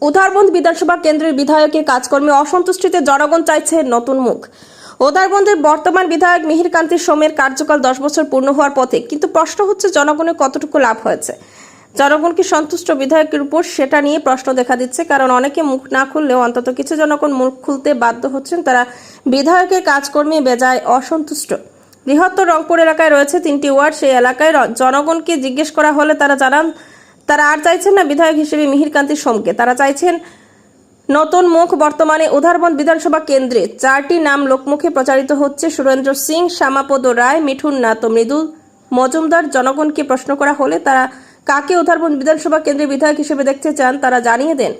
উধারবন্দ বিধানসভা কেন্দ্রের বিধায়কের কাজকর্মে অসন্তুষ্টিতে জনগণ চাইছে নতুন মুখ। উধারবন্দের বর্তমান বিধায়ক মিহিরকান্তি সোমের কার্যকাল 10 বছর পূর্ণ হওয়ার পথে, কিন্তু প্রশ্ন হচ্ছে জনগণের কতটুকু লাভ হয়েছে। জনগণ কি সন্তুষ্ট বিধায়কের উপর, সেটা নিয়ে প্রশ্ন দেখা দিচ্ছে। কারণ অনেকে মুখ না খুললেও অন্তত কিছু জনগণ মুখ খুলতে বাধ্য হচ্ছেন। তারা বিধায়কের কাজকর্মে বেজায় অসন্তুষ্ট। বৃহত্তর রংপুর এলাকায় রয়েছে 3টি ওয়ার্ড। সেই এলাকায় জনগণকে জিজ্ঞেস করা হলে তারা জানান তারা আর চাইছেন না বিধায়ক হিসেবে মিহিরকান্তি সোমকে। তারা চাইছেন নতুন মুখ। বর্তমানে উধারবন্দ বিধানসভা কেন্দ্রে 4টি নাম লোকমুখে প্রচারিত হচ্ছে: সুরেন্দ্র সিং, শ্যামাপদ রায়, মিঠুন নাথ ও মৃদুল মজুমদার। জনগণকে প্রশ্ন করা হলে তারা কাকে উধারবন্দ বিধানসভা কেন্দ্রের বিধায়ক হিসেবে দেখতে চান তারা জানিয়ে দেন।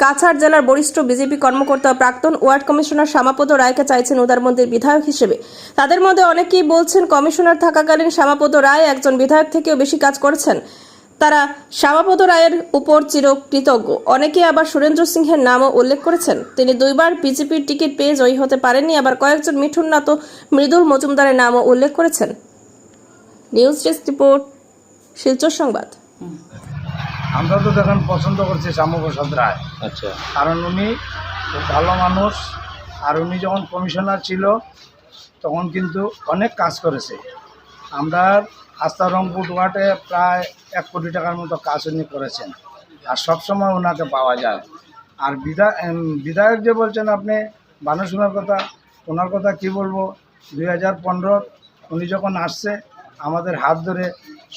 কাছাড় জেলার বরিষ্ঠ বিজেপি কর্মকর্তা ও প্রাক্তন ওয়ার্ড কমিশনার শ্যামাপদ রায়কে চাইছেন উধারবন্দের বিধায়ক হিসেবে। তাদের মধ্যে অনেকেই বলছেন কমিশনার থাকাকালীন শ্যামাপদ রায় একজন বিধায়ক থেকেও বেশি কাজ করেছেন। তারা শ্যামাপদ রায়ের উপর চিরকৃতজ্ঞ। অনেকে আবার সুরেন্দ্র সিংহের নামও উল্লেখ করেছেন। তিনি 2বার বিজেপির টিকিট পেয়ে জয়ী হতে পারেননি। আবার কয়েকজন মিঠুন নাথ ও মৃদুল মজুমদারের নামও উল্লেখ করেছেন। নিউজ ডেস্ক রিপোর্ট, শিলচর সংবাদ। আমরা তো দেখেন পছন্দ করছি শ্যামাপ্রসাদ রায়। আচ্ছা, কারণ উনি খুব ভালো মানুষ, আর উনি যখন কমিশনার ছিল তখন কিন্তু অনেক কাজ করেছে। আমরা আস্থা রংপুর ওয়ার্ডে প্রায় 1 কোটি টাকার মতো কাজ উনি করেছেন, আর সবসময় ওনাকে পাওয়া যায়। আর বিধায়ক যে বলছেন আপনি বানুসুমের কথা, ওনার কথা কি বলবো। 2015 উনি যখন আসছে আমাদের হাত ধরে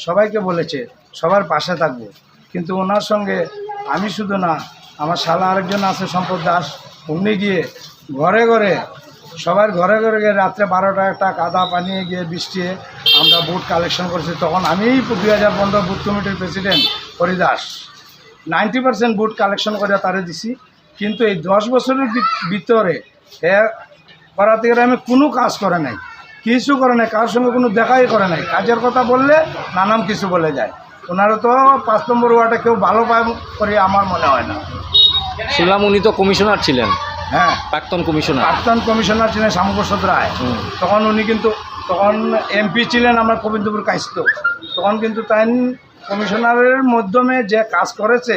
সবাইকে বলেছে সবার পাশে থাকবো। কিন্তু ওনার সঙ্গে আমি শুধু না, আমার শালা আরেকজন আছে সম্পদ দাস, উনি গিয়ে ঘরে ঘরে সবার ঘরে ঘরে গিয়ে রাত্রে 12টা একটা কাদা পানিয়ে গিয়ে বৃষ্টিয়ে আমরা বুট কালেকশন করছি। তখন আমি 2015 বুথ কমিটির প্রেসিডেন্ট হরিদাস 90% বুট কালেকশন করে তারে দিছি। কিন্তু এই 10 বছরের ভিতরে করাতে গ্রামে কোনো কাজ করে নাই, কিছু করে নাই, কারোর সঙ্গে কোনো দেখাই করে নাই। কাজের কথা বললে নানান কিছু বলে যায়। ওনারা তো 5 নম্বর ওয়ার্ডে কেউ ভালো পায় করে আমার মনে হয় না। শুনলাম উনি তো কমিশনার ছিলেন। হ্যাঁ, প্রাক্তন কমিশনার ছিলেন শ্যামাপ্রসাদ রায়। তখন উনি কিন্তু তখন এমপি ছিলেন আমার গোবিন্দপুর কাইস্ত। তখন কিন্তু তাই কমিশনারের মাধ্যমে যে কাজ করেছে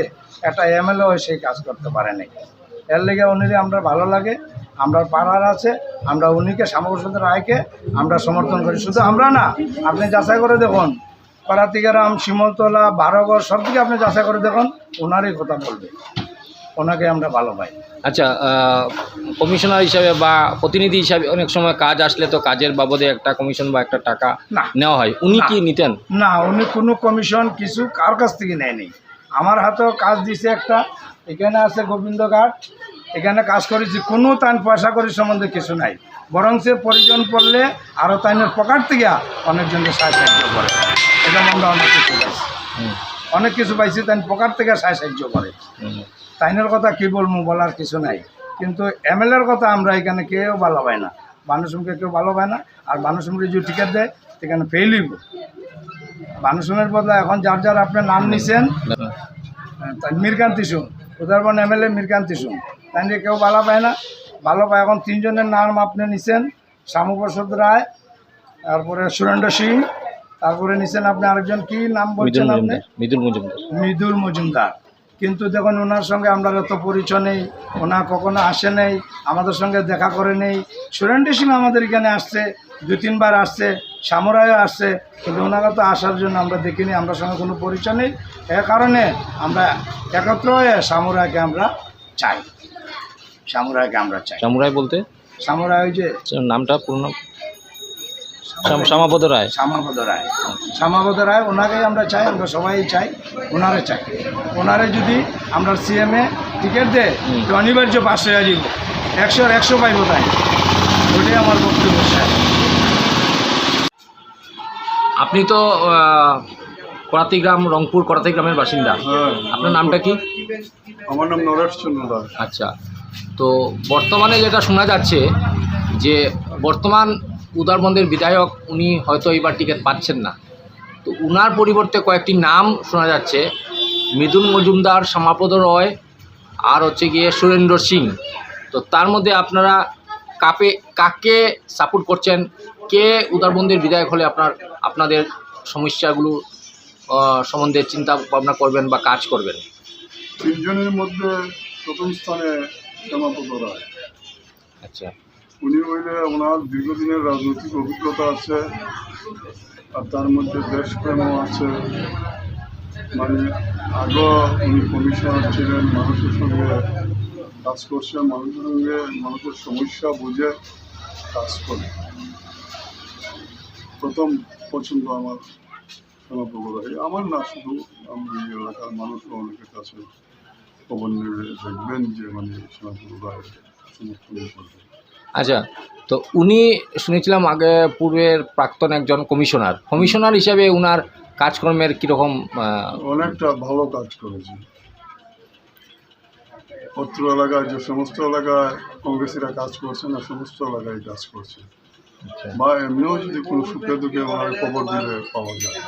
একটা এমএলএ হয়ে সেই কাজ করতে পারেনি। এর লেগে উনিরে আমরা ভালো লাগে, আমরা পাড়ার আছে, আমরা উনিকে শ্যামাপ্রসাদ রায়কে আমরা সমর্থন করি। শুধু আমরা না, আপনি যাচাই করে দেখুন, পাড়াতিগ্রাম, শিমলতলা, বারোগড় সব দিকে আপনি যাচাই করে দেখুন, ওনারই কথা বলবে, ওনাকে আমরা ভালো পাই। আচ্ছা, কমিশনার হিসাবে বা প্রতিনিধি হিসাবে অনেক সময় কাজ আসলে তো কাজের বাবদে একটা কমিশন বা একটা টাকা নেওয়া হয়, উনি কি নিতেন? না, উনি কোনো কমিশন কিছু কার কাছ থেকে নেয়নি। আমার হাতেও কাজ দিছে একটা, এখানে আছে গোবিন্দঘাট, এখানে কাজ করেছি, কোনো তাই পয়সা করি সম্বন্ধে কিছু নাই। বরং সে প্রয়োজন পড়লে আরও তাইনের পকেট থেকে অনেকজনকে সাহায্য করে। এটা আমরা অনেক কিছু পাইছি, তাই পকেট থেকে সাহায্য করে। তাইনের কথা কি বলবো, বলার কিছু নাই। কিন্তু এমএলএর কথা আমরা এখানে কেউ ভালো পাই না, বানুসুমকে কেউ ভালো পায় না। আর বানুসুমকে যে টিকিট দেয় সেখানে ফেলিব। বানুসুমের বদলে এখন যার যার আপনার নাম নিছেন, মিহিরকান্তি সোম, উধারবন্দ এমএলএ মিহিরকান্তি সোম, তাই কেউ ভালো পায় না। ভালো পায় এখন 3 জনের নাম আপনি নিছেন, শ্যামাপ্রসাদ রায়, তারপরে সুরেন্দ্র সিং, তারপরে নিছেন আপনি আরেকজন কি নাম বলছেন আপনি, মৃদুল মজুমদার। কিন্তু দেখুন ওনার সঙ্গে আমরা এত পরিচয় নেই, ওনার কখনো আসে নেই, আমাদের সঙ্গে দেখা করে নেই। সুরেন্দ্র সিং আমাদের এখানে আসছে, 2-3 বার আসছে, শ্যামরায়ও আসছে, কিন্তু ওনারা তো আসার জন্য আমরা দেখিনি, আমরা সঙ্গে কোনো পরিচয় নেই। এ কারণে আমরা একত্র হয়ে শ্যামরায়কে আমরা চাই। শ্যামরায় বলতে শ্যামরায় ওই যে নামটা পূর্ণ শ্যামাপদ রায়। শ্যামাপদ রায়, ওনাকেই আমরা চাই, আমরা সবাই চাই, ওনারে চাই। ওনারে যদি আমরা সিএমএ টিকিট দেয় তো অনিবার্য পাশ হয়ে যাব, 100-র 100 পাইব, তাই ওইটাই আমার বক্তব্য। আপনি তো করাতিগ্রাম, রংপুর করাতিগ্রামের বাসিন্দা। আপনার নামটা কি? আমার নাম নরেশ চন্দ্র দাস। আচ্ছা, তো বর্তমানে যেটা শোনা যাচ্ছে যে বর্তমান উধারবন্দের বিধায়ক উনি হয়তো এবার টিকিট পাচ্ছেন না, তো উনার পরিবর্তে কয়েকটি নাম শোনা যাচ্ছে: মৃদুল মজুমদার, শ্যামাপদ রয়, আর হচ্ছে গিয়ে সুরেন্দ্র সিং। তো তার মধ্যে আপনারা কাকে সাপোর্ট করছেন? কে উধারবন্দের বিধায়ক হলে আপনাদের সমস্যাগুলো সম্বন্ধে চিন্তা ভাবনা করবেন বা কাজ করবেন? 3 জনের মধ্যে প্রথম স্থানে শ্যামাপদ রায়। আচ্ছা, উনি হইলে ওনার দীর্ঘদিনের রাজনৈতিক অভিজ্ঞতা আছে, আর তার মধ্যে দেশপ্রেমও আছে। মানে আগেও উনি কমিশনার ছিলেন, মানুষের সঙ্গে কাজ করছেন, মানুষের সঙ্গে মানুষের সমস্যা বুঝে কাজ করে। প্রথম পছন্দ আমার শ্যামাপদ রায়। আমার না, শুধু আমি এলাকার মানুষও অনেকের কাছে খবর নেবে দেখবেন যে মানে শ্যামাপদ রায় সমর্থন করবে। আচ্ছা, তো উনি শুনেছিলাম আগে পূর্বের প্রাক্তন একজন কমিশনার হিসাবে উনার কাজকর্মের কীরকম? অনেকটা ভালো কাজ করেছে। অত্র এলাকায় যে সমস্ত এলাকায় কংগ্রেসিরা কাজ করছে না, সমস্ত এলাকায় কাজ করছে। বা এমনিও যদি কোনো সুখে দুঃখে ওনার খবর দিলে পাওয়া যায়।